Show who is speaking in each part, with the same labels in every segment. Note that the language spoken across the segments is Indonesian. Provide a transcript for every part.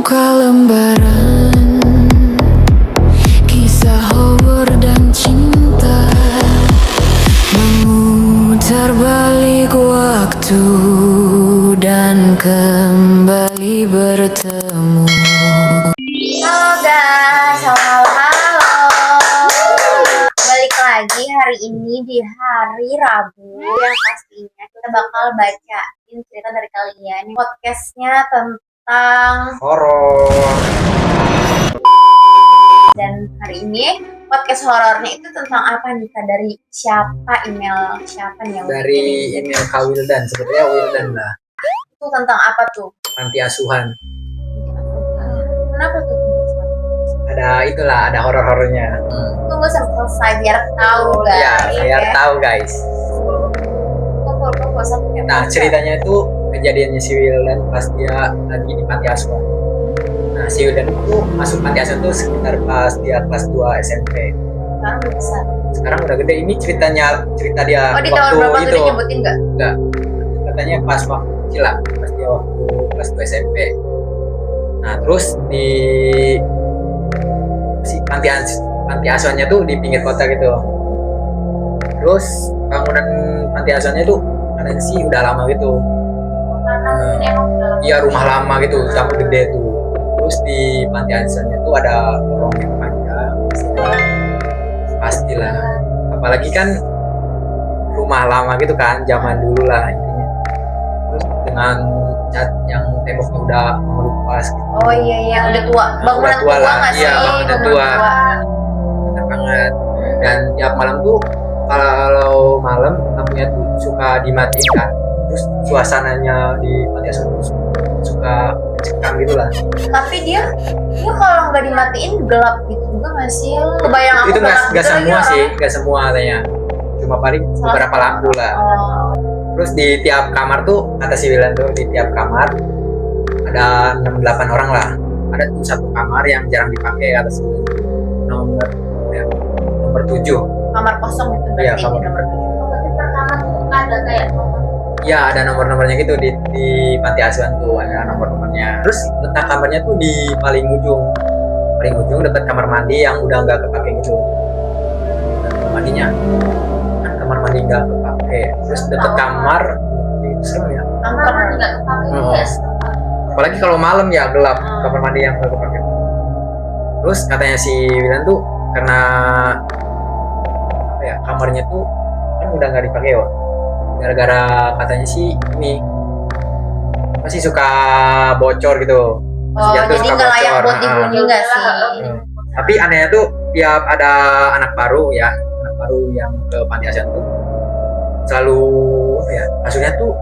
Speaker 1: Membuka lembaran kisah horor dan cinta, memutar balik waktu dan kembali bertemu.
Speaker 2: Halo guys, halo. Balik lagi hari ini di hari Rabu yang pastinya kita bakal bacain cerita dari kalian. Podcastnya tentang
Speaker 3: horor.
Speaker 2: Dan hari ini podcast horornya itu tentang apa nih Kak? Dari siapa siapa nih yang
Speaker 3: Dari
Speaker 2: bikin?
Speaker 3: email Kak Wildan, sepertinya Wildan lah.
Speaker 2: Itu tentang apa tuh?
Speaker 3: Panti asuhan.
Speaker 2: Kenapa tuh?
Speaker 3: Ada horor-horornya.
Speaker 2: Tunggu sampai selesai biar tahu guys.
Speaker 3: Ya, biar tahu guys.
Speaker 2: Kumpul satu ya.
Speaker 3: Nah, ceritanya itu kejadiannya si Wildan pas dia lagi di panti asuhan. Nah, si Wildan itu masuk panti asuhan tuh sekitar pas dia kelas 2 SMP.
Speaker 2: Sekarang udah besar.
Speaker 3: Sekarang udah gede. Ini cerita dia
Speaker 2: Oh, di tahun
Speaker 3: waktu
Speaker 2: berapa tuh
Speaker 3: itu.
Speaker 2: dinyebutin nggak?
Speaker 3: Enggak. Katanya pas waktu kecil lah, pas dia waktu kelas 2 SMP. Nah, terus di si panti asuhannya tuh di pinggir kota gitu. Terus bangunan panti asuhannya tuh katanya sih udah lama gitu. Iya, rumah lama gitu, sama gede tuh. Terus di panti asuhannya tuh ada lorong yang panjang. Pastilah. Apalagi kan rumah lama gitu kan, zaman dulu lah intinya. Terus dengan cat yang temboknya udah mengelupas gitu.
Speaker 2: Oh iya, udah tua. Bangunan
Speaker 3: Udah tua
Speaker 2: tua
Speaker 3: lah.
Speaker 2: nggak sih?
Speaker 3: Iya, bangunan tua. Bener banget. Dan tiap malam tuh kalau malam lampunya tuh suka dimatiin kan. Terus suasananya di panti asuhan tuh suka mencekam gitu lah.
Speaker 2: Tapi dia kalau nggak dimatiin gelap gitu juga nggak sih? Kebayang aku
Speaker 3: Itu nggak
Speaker 2: gitu
Speaker 3: semua
Speaker 2: lagi
Speaker 3: sih, nggak semua katanya. Cuma paling beberapa lampu lah.
Speaker 2: Oh,
Speaker 3: Terus di tiap kamar tuh kata si Wilan tuh di tiap kamar ada 6-8 orang lah. Ada tuh satu kamar yang jarang dipakai kata si Wilan. Nomor 7.
Speaker 2: kamar kosong itu berarti.
Speaker 3: Iya, kamar.
Speaker 2: Nomor 7. Berarti per kamar tuh ada kayak
Speaker 3: Iya, ada nomor-nomornya gitu di panti asuhan tuh ada nomor-nomornya. Terus letak kamarnya tuh di paling ujung dekat kamar mandi yang udah nggak kepake gitu. Kamar mandinya kan kamar mandi nggak kepake. Terus dekat kamar itu serem ya.
Speaker 2: kamar nggak kepake.
Speaker 3: Oh.
Speaker 2: Yes.
Speaker 3: Apalagi kalau malam ya gelap kamar mandi yang nggak kepake. Terus katanya si Wilan tuh karena apa ya, kamarnya tuh kan udah nggak dipakai ya. Gara-gara katanya sih ini masih suka bocor gitu.
Speaker 2: Oh,
Speaker 3: Jatuh
Speaker 2: jadi
Speaker 3: suka
Speaker 2: nggak layak
Speaker 3: bocor.
Speaker 2: buat dihuni nggak sih?
Speaker 3: Tapi anehnya tuh tiap ada anak baru yang ke panti asuhan tuh selalu apa ya, kasurnya tuh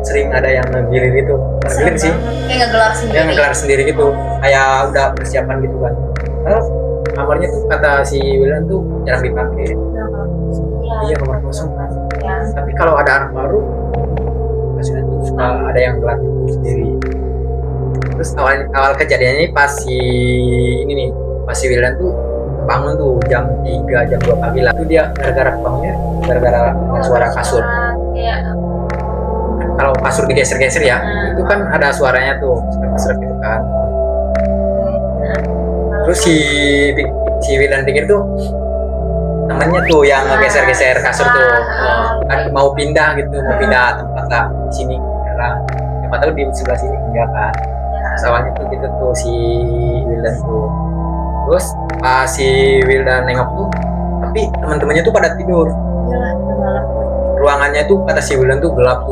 Speaker 3: sering ada yang ngegilir gitu. Ngegilir sih,
Speaker 2: Kayak ngegelar sendiri.
Speaker 3: yang ngegelar sendiri gitu, kayak udah persiapan gitu kan. Terus kamarnya tuh kata si Wilan tuh jarang dipakai. Iya, kamar kosong kan.
Speaker 2: Ya.
Speaker 3: Tapi kalau ada anak baru kasurnya tuh suka ada yang gelar gitu sendiri. Terus awal kejadiannya ini pas si Wildan tuh bangun tuh jam 3 jam 2 pagi lah. Itu dia gara-gara bangunnya gara-gara suara kasur. Kan kalau kasur digeser-geser ya, itu kan ada suaranya tuh, seret gitu kan. Terus si Wildan pikir tuh temennya tuh yang ngegeser-geser kasur tuh. Kan mau pindah tempat lah di sini karena siapa tahu di sebelah sini enggak kan. Awalnya tuh gitu tuh si Wildan tuh. Terus pas si Wildan nengok tuh, tapi teman-temannya tuh pada tidur.
Speaker 2: Iyalah, udah malam.
Speaker 3: Ruangannya tuh kata si Wildan tuh gelap.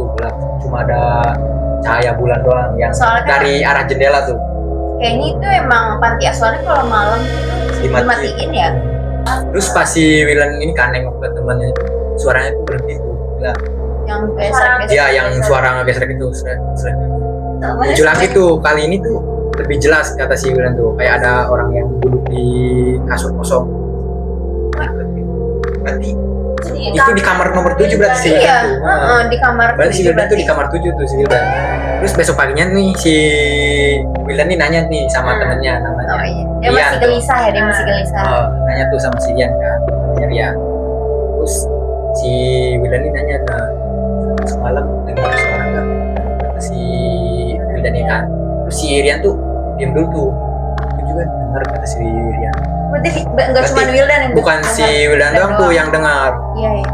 Speaker 3: Cuma ada cahaya bulan doang yang
Speaker 2: Soalnya kan
Speaker 3: dari arah jendela tuh.
Speaker 2: kayaknya itu emang panti asuhannya kalau malam itu dimatiin ya.
Speaker 3: Terus pas si Wildan ini kan nengok ke temannya, suaranya tuh berhenti tuh. Bilang,
Speaker 2: Yang geser-geser.
Speaker 3: iya yang suara ngegeser gitu. Seret. Muncul lagi tuh, kali ini tuh lebih jelas kata si Wildan tuh, kayak ada orang yang duduk di kasur kosong. Berarti itu di kamar nomor 7 berarti si Wildan
Speaker 2: Iya,
Speaker 3: tuh.
Speaker 2: di kamar.
Speaker 3: Berarti si
Speaker 2: 7
Speaker 3: Wildan tuh di kamar 7 tuh si Wildan. Terus besok paginya nih si Wildan nih nanya nih sama temennya namanya.
Speaker 2: Oh iya. Dia
Speaker 3: Rian
Speaker 2: masih
Speaker 3: tuh.
Speaker 2: gelisah ya, dia masih gelisah.
Speaker 3: Nanya tuh sama si Rian kan, namanya Rian. Terus si Wildan nih nanya, nah semalam dengar suara nggak? Kata si Wildan nih kan. Terus si Rian tuh diam dulu tuh. Itu juga dengar kata si Wildan.
Speaker 2: Berarti nggak cuma
Speaker 3: Berarti
Speaker 2: Wildan yang
Speaker 3: bukan si Wildan doang tuh yang dengar.
Speaker 2: Iya, iya.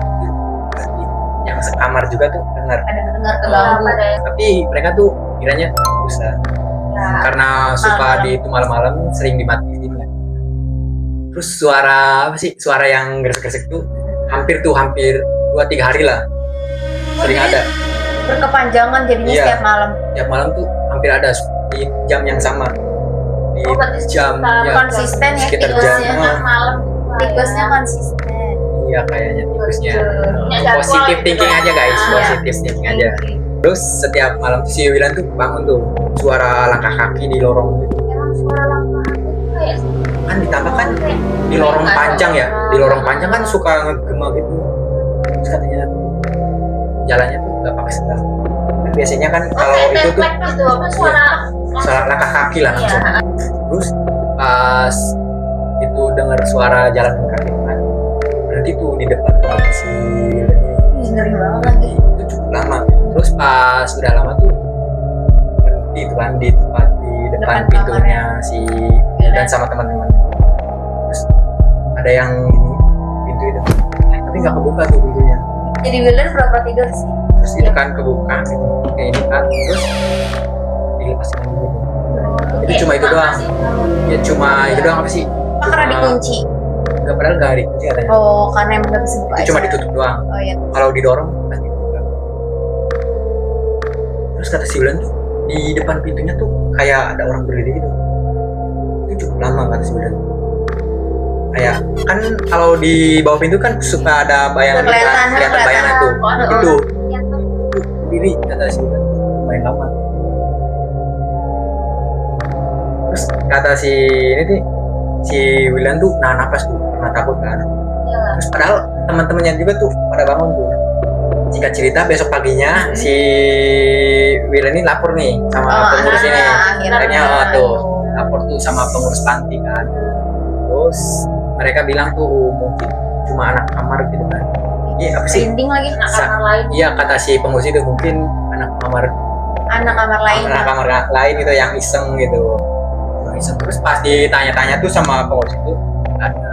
Speaker 3: Berarti yang sekamar juga tuh dengar.
Speaker 2: Ada dengar keganggu.
Speaker 3: Tapi mereka tuh kiranya bisa karena suka di itu malam-malam sering dimatiin kan. Terus suara apa sih? Suara yang gresek-gresek tuh hampir 2-3 hari lah. Sering
Speaker 2: jadi
Speaker 3: ada.
Speaker 2: Berkepanjangan jadinya
Speaker 3: Iya.
Speaker 2: setiap malam.
Speaker 3: Tiap malam tuh hampir ada di jam yang sama. Di jam ya,
Speaker 2: Konsisten ya
Speaker 3: sekitar
Speaker 2: tikusnya.
Speaker 3: jam.
Speaker 4: malam
Speaker 2: Tikusnya konsisten.
Speaker 3: Iya kayaknya tikusnya.
Speaker 4: Punya
Speaker 3: Positif
Speaker 4: jadwal
Speaker 3: thinking
Speaker 4: gitu.
Speaker 3: aja guys,
Speaker 2: Iya.
Speaker 3: positif thinking aja. Terus setiap malam tuh si Wildan tuh bangun tuh suara langkah kaki di lorong gitu.
Speaker 4: Emang suara langkah itu kayak
Speaker 3: Kan ditambah kan di lorong panjang ya, di lorong panjang kan suka ngegema gitu. Terus katanya jalannya tuh nggak pakai setel. Kan biasanya kan kalau itu tuh
Speaker 4: gitu apa suara
Speaker 3: suara langkah kaki lah langsung.
Speaker 4: Iya.
Speaker 3: Terus pas itu dengar suara jalan kaki kan, berarti tuh di depan rumah si Wildan ini.
Speaker 2: Ih, ngeri banget lagi.
Speaker 3: Itu cukup lama. Terus pas udah lama tuh berhenti tuh kan di tempat di depan
Speaker 2: Depan
Speaker 3: pintunya si Wildan sama teman-teman. Terus ada yang ini pintu itu, tapi nggak kebuka tuh pintunya.
Speaker 2: Jadi Wildan pura-pura tidur sih.
Speaker 3: Terus itu kan kebuka gitu, kayak ini kan. Terus dilepasin lagi gitu. Itu cuma itu doang. Ya cuma itu doang apa sih?
Speaker 2: Apa karena dikunci?
Speaker 3: Nggak, padahal nggak dikunci katanya.
Speaker 2: Oh, karena emang nggak bisa buka
Speaker 3: Itu cuma
Speaker 2: aja.
Speaker 3: ditutup doang.
Speaker 2: Oh iya.
Speaker 3: Kalau didorong pasti buka. Terus kata si Wulan tuh di depan pintunya tuh kayak ada orang berdiri gitu. Itu cukup lama kata si Wulan. Kayak kan kalau di bawah pintu kan suka ada bayangan gitu kan, kelihatan bayangan tuh. Itu berdiri kata si Wulan lumayan lama. Terus kata si ini tuh si Wulan tuh nahan napas tuh karena takut kan. Terus padahal teman-temannya juga tuh pada bangun tuh. Jika cerita besok paginya si Wildan ini lapor nih sama pengurus ini. Akhirnya tuh lapor tuh sama pengurus panti kan. Terus mereka bilang tuh mungkin cuma anak kamar gitu kan. Iya apa sih?
Speaker 2: Merinding lagi.
Speaker 4: kamar lain.
Speaker 3: Iya kata si pengurus itu mungkin anak kamar
Speaker 2: Anak kamar lain.
Speaker 3: lain gitu yang iseng gitu. Yang iseng. Terus pas ditanya-tanya tuh sama pengurus itu ada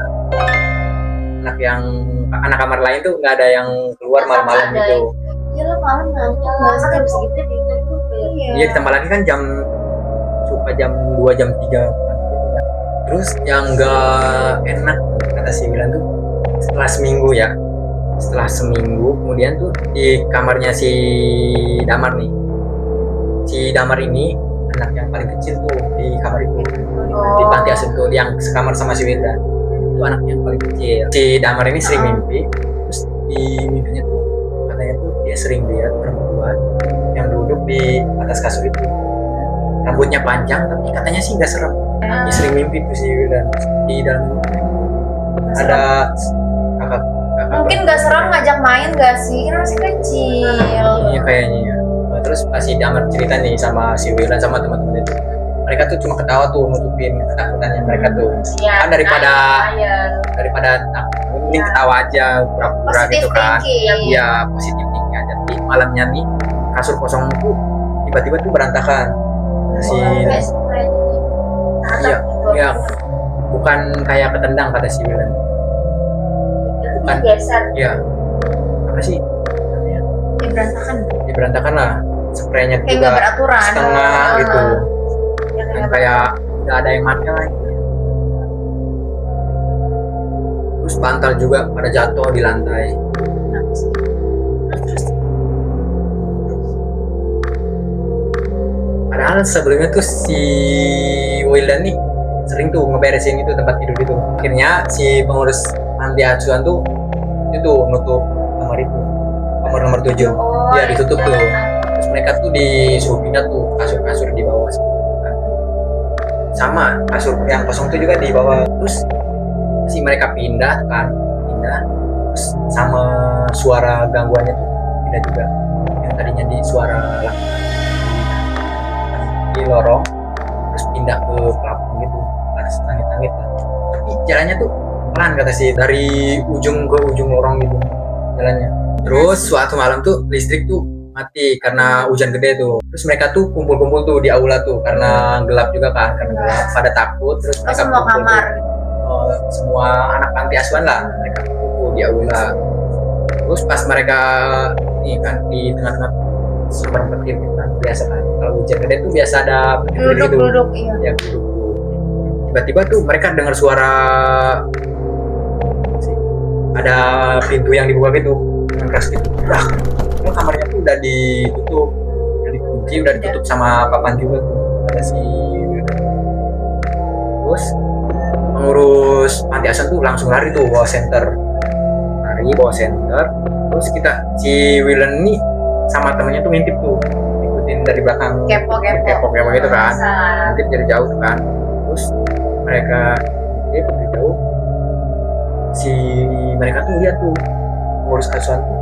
Speaker 3: anak kamar lain tuh nggak ada yang keluar malam-malam gitu.
Speaker 2: Iya lah malam ngantuk. Nggak usah jam segitu gitu.
Speaker 3: Iya ditambah lagi kan suka jam 2 jam 3 kan. Terus yang nggak enak kata si Wildan tuh setelah seminggu kemudian tuh di kamarnya si Damar nih, si Damar ini anak yang paling kecil tuh di kamar itu di panti asuhan tuh yang sekamar sama si Wildan itu anak yang paling kecil. Si Damar ini sering mimpi, terus di mimpinya tuh katanya tuh dia sering lihat perempuan yang duduk di atas kasur itu, rambutnya panjang tapi katanya sih nggak serem. Dia sering mimpi tuh si Wildan di dalam mimpi ada kakak
Speaker 2: Mungkin nggak serem ngajak main nggak sih? Kan masih kecil.
Speaker 3: iya kayaknya ya. Nah, terus pas si Damar cerita nih sama si Wildan sama teman-teman itu, mereka tuh cuma ketawa tuh nutupin ketakutannya mereka tuh. Kan daripada takut, mending ketawa aja pura-pura
Speaker 2: Positive
Speaker 3: gitu kan.
Speaker 2: thinking.
Speaker 3: Iya positif thinking aja. Tapi malamnya nih kasur kosong tuh tiba-tiba tuh berantakan. Si iya bukan kayak ketendang kata si Wildan. Bukan.
Speaker 4: Geser.
Speaker 3: Iya apa sih namanya?
Speaker 2: Ya berantakan.
Speaker 3: Ya berantakan lah. Spraynya
Speaker 2: Kayak
Speaker 3: juga
Speaker 2: nggak beraturan.
Speaker 3: setengah gitu.
Speaker 2: Ya,
Speaker 3: Dan kayak nggak ada yang makan lagi. Terus bantal juga pada jatuh di lantai. Padahal sebelumnya tuh si Wildan nih sering tuh ngeberesin itu tempat tidur itu. Akhirnya si pengurus panti asuhan tuh itu nutup kamar itu, kamar nomor 7. Ya ditutup tuh. Terus mereka tuh disuruh pindah tuh kasur-kasur di bawah. Sama kasur yang kosong tuh juga di bawah. Terus si mereka pindah terus sama suara gangguannya tuh pindah juga. Yang tadinya di suara di lorong terus pindah ke plafon gitu, atas langit-langit lah. Tapi jalannya tuh pelan kata sih, dari ujung ke ujung lorong gitu jalannya. Terus suatu malam tuh listrik tuh mati karena hujan gede tuh. Terus mereka tuh kumpul-kumpul tuh di aula tuh karena gelap juga kan, karena gelap pada takut. Terus
Speaker 2: Oh,
Speaker 3: mereka
Speaker 2: semua
Speaker 3: kumpul
Speaker 2: kamar.
Speaker 3: tuh. Semua anak panti asuhan lah mereka kumpul di aula. Terus pas mereka nih kan di tengah-tengah sumber petir gitu kan, biasa kan kalau hujan gede tuh biasa ada petir gitu.
Speaker 2: Duduk iya.
Speaker 3: Ya duduk tuh. Tiba-tiba tuh mereka dengar suara ada pintu yang dibuka gitu dengan keras gitu. Dah, kamarnya tuh udah dikunci, udah ditutup sama papan juga tuh. Ada si terus pengurus panti asuhan tuh langsung lari tuh bawa senter. Terus si Willen nih sama temennya tuh ngintip tuh, ikutin dari belakang,
Speaker 2: Kepo.
Speaker 3: kepo gitu kan, ngintip dari jauh tuh kan. Terus mereka ngintip dari jauh, mereka tuh lihat tuh pengurus asuhan tuh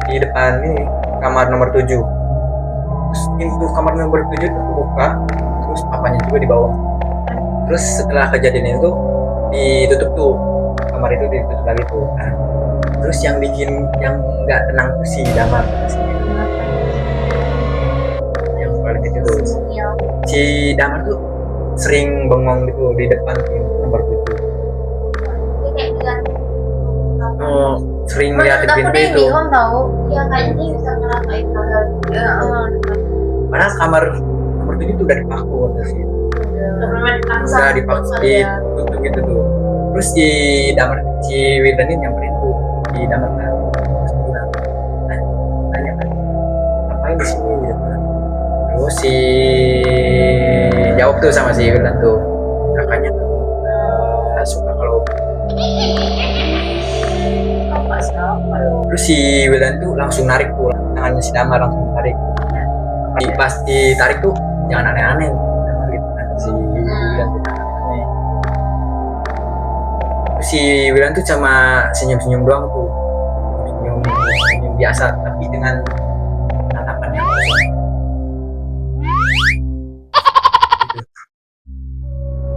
Speaker 3: di depan ini kamar nomor 7. Terus pintu kamar nomor 7 tuh buka, terus papanya juga di bawah. Terus setelah kejadian itu ditutup tuh, kamar itu ditutup lagi tuh kan. Terus yang nggak tenang tuh si Damar, yang paling kecil tuh. Si Damar tuh sering bengong gitu di depan pintu nomor 7.
Speaker 4: Dia kayak bilang,
Speaker 3: Sering
Speaker 2: Menurut
Speaker 3: liatin
Speaker 2: aku
Speaker 3: pintu
Speaker 2: dia
Speaker 3: itu.
Speaker 2: bingung tau.
Speaker 4: ya kayaknya dia bisa ngerasain hal-hal gitu.
Speaker 3: Padahal kamar nomor 7 tuh udah dipaku dari situ.
Speaker 4: Bener-bener dipaksa.
Speaker 3: Udah dipaksa ditutup gitu tuh. Terus si Wildan ini nyamperin tuh di Damar kan. Terus dia bilang, tanya kan, ngapain di sini gitu kan. Terus jawab tuh sama si Wildan tuh, kakaknya suka kalau terus si Wildan tuh langsung narik tuh tangannya si Damar, langsung tarik. Pas ditarik tuh jangan aneh-aneh gitu kan, si Wildan tuh jangan aneh. Terus si Wildan tuh cuma senyum-senyum doang tuh, senyum biasa tapi dengan tatapan yang kosong.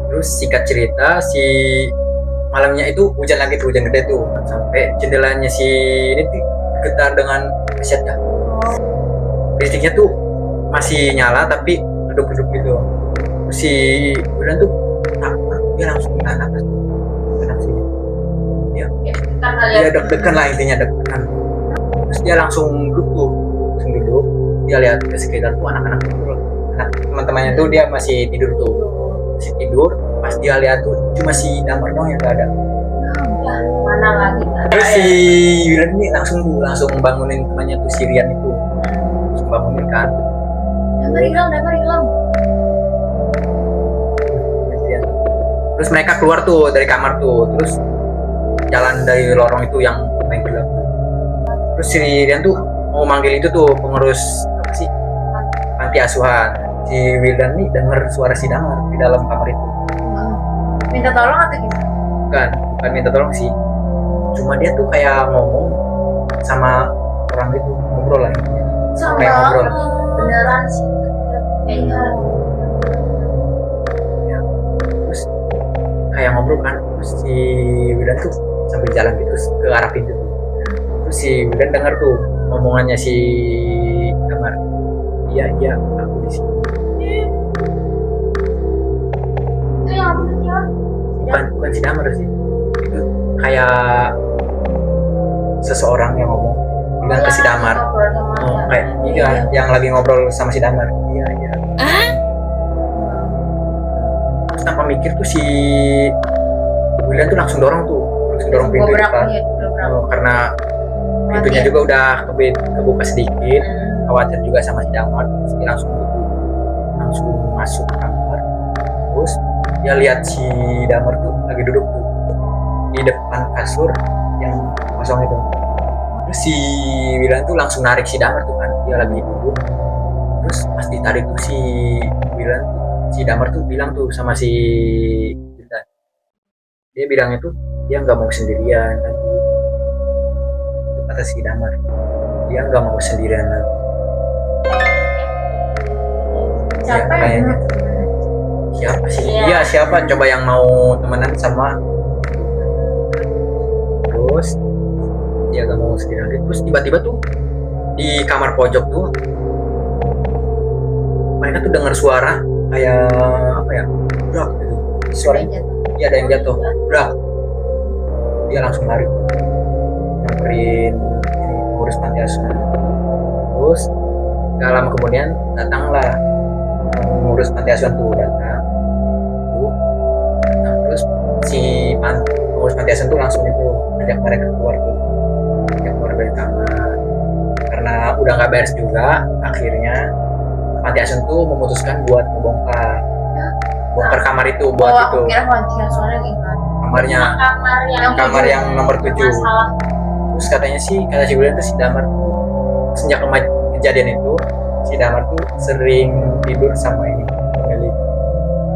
Speaker 3: Terus singkat cerita, malamnya itu hujan lagi tuh, hujan gede tuh, sampai jendelanya si ini tuh getar dengan dahsyatnya. Listriknya tuh masih nyala tapi redup-redup gitu. Terus si Wildan tuh takut, dia langsung ke atas tuh, sini. Dia deg-degan lah, intinya deg-degan. Terus dia langsung duduk, dia lihat ke sekitar tuh anak-anak tidur, teman-temannya tuh dia masih tidur tuh, pas dia lihat tuh cuma si Damar doang yang gak ada.
Speaker 4: Mana lagi?
Speaker 3: Terus si Wildan ini langsung bangunin temannya tuh, si Rian itu langsung bangunin kan.
Speaker 2: Damar hilang.
Speaker 3: Terus mereka keluar tuh dari kamar tuh, terus jalan dari lorong itu yang paling gelap. Terus si Rian tuh mau manggil itu tuh pengurus apa sih, panti asuhan. Si Wildan nih denger suara si Damar di dalam kamar itu.
Speaker 2: Minta tolong atau gimana?
Speaker 3: Bukan minta tolong sih, cuma dia tuh kayak ngomong sama orang gitu, ngobrol lah intinya. Kayak ngobrol.
Speaker 4: Beneran sih. Kayaknya
Speaker 3: Terus kayak ngobrol kan, terus si Wildan tuh sambil jalan gitu ke arah pintu tuh. Terus si Wildan denger tuh omongannya si Damar, iya aku di sini.
Speaker 4: itu yang bener.
Speaker 3: Bukan si Damar sih, itu kayak seseorang yang ngomong bilang ke si Damar. Kayak iya, yang lagi ngobrol sama si Damar. Iya. Terus tanpa mikir tuh si Wildan tuh langsung dorong pintu itu kan. Karena pintunya juga udah kebuka sedikit, khawatir juga sama si Damar. Terus dia langsung masuk ke kamar. Terus dia lihat si Damar tuh lagi duduk tuh di depan kasur yang kosong itu. Terus si Wildan tuh langsung narik si Damar tuh kan, dia lagi duduk. Terus pas ditarik tuh si Damar tuh bilang tuh sama si Wildan, dia bilangnya tuh dia nggak mau sendirian lagi. Itu kata si Damar, dia nggak mau sendirian lagi.
Speaker 2: Siapa
Speaker 3: Ya, kayaknya. Siapa sih? Iya, siapa coba yang mau temenan sama. Terus dia gak mau sendirian lagi. Terus tiba-tiba tuh di kamar pojok tuh mereka tuh dengar suara kayak apa ya, brak gitu, suara ya ada yang jatuh, brak. Dia langsung lari nyamperin ini pengurus panti asuhan. Terus gak lama kemudian datanglah pengurus panti asuhan tuh datang. Nah, terus si pengurus panti asuhan tuh langsung itu ajak mereka keluar tuh, ajak keluar dari kamar karena udah nggak beres juga. Akhirnya panti asuhan tuh memutuskan buat ngebongkar kamar itu buat itu
Speaker 2: kira panti asuhannya gimana?
Speaker 3: kamarnya kamar yang nomor 7.
Speaker 4: Masalah.
Speaker 3: Terus katanya sih, kata si William tuh si Damar tuh sejak kejadian itu si Damar tuh sering tidur sama ini pemilik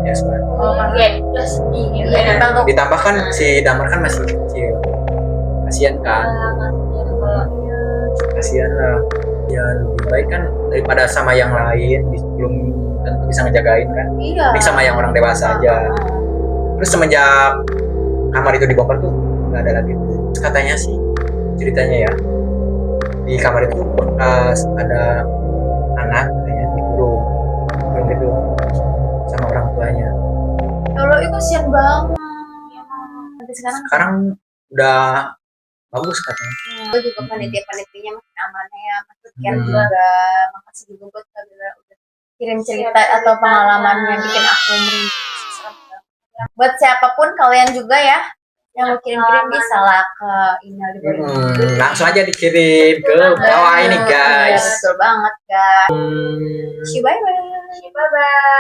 Speaker 3: ya asuhan.
Speaker 4: Oke, terus
Speaker 2: Iya, emang tuh
Speaker 3: Ditambah kan si Damar kan masih kecil, kasihan kan, kasihan lah. Ya lebih baik kan daripada sama yang lain, belum tentu bisa ngejagain kan.
Speaker 2: iya.
Speaker 3: Mending sama yang orang dewasa aja. Terus semenjak kamar itu dibongkar tuh nggak ada lagi tuh. Terus katanya sih ceritanya ya, di kamar itu bekas ada anak katanya dikurung gitu sama orang tuanya.
Speaker 2: Kalau itu kasihan banget. Nanti
Speaker 3: Sekarang udah bagus katanya.
Speaker 2: gue juga panitia-panitianya makin aman ya, maksud care
Speaker 3: Hmm.
Speaker 2: juga, makasih juga buat kalian udah kirim cerita atau pengalamannya bikin aku merinding. Serem banget. Buat siapapun kalian juga ya yang mau kirim-kirim bisa lah ke email di bawah ini.
Speaker 3: Langsung aja dikirim ke bawah ini guys.
Speaker 2: Betul banget guys. Bye bye.
Speaker 4: Bye bye.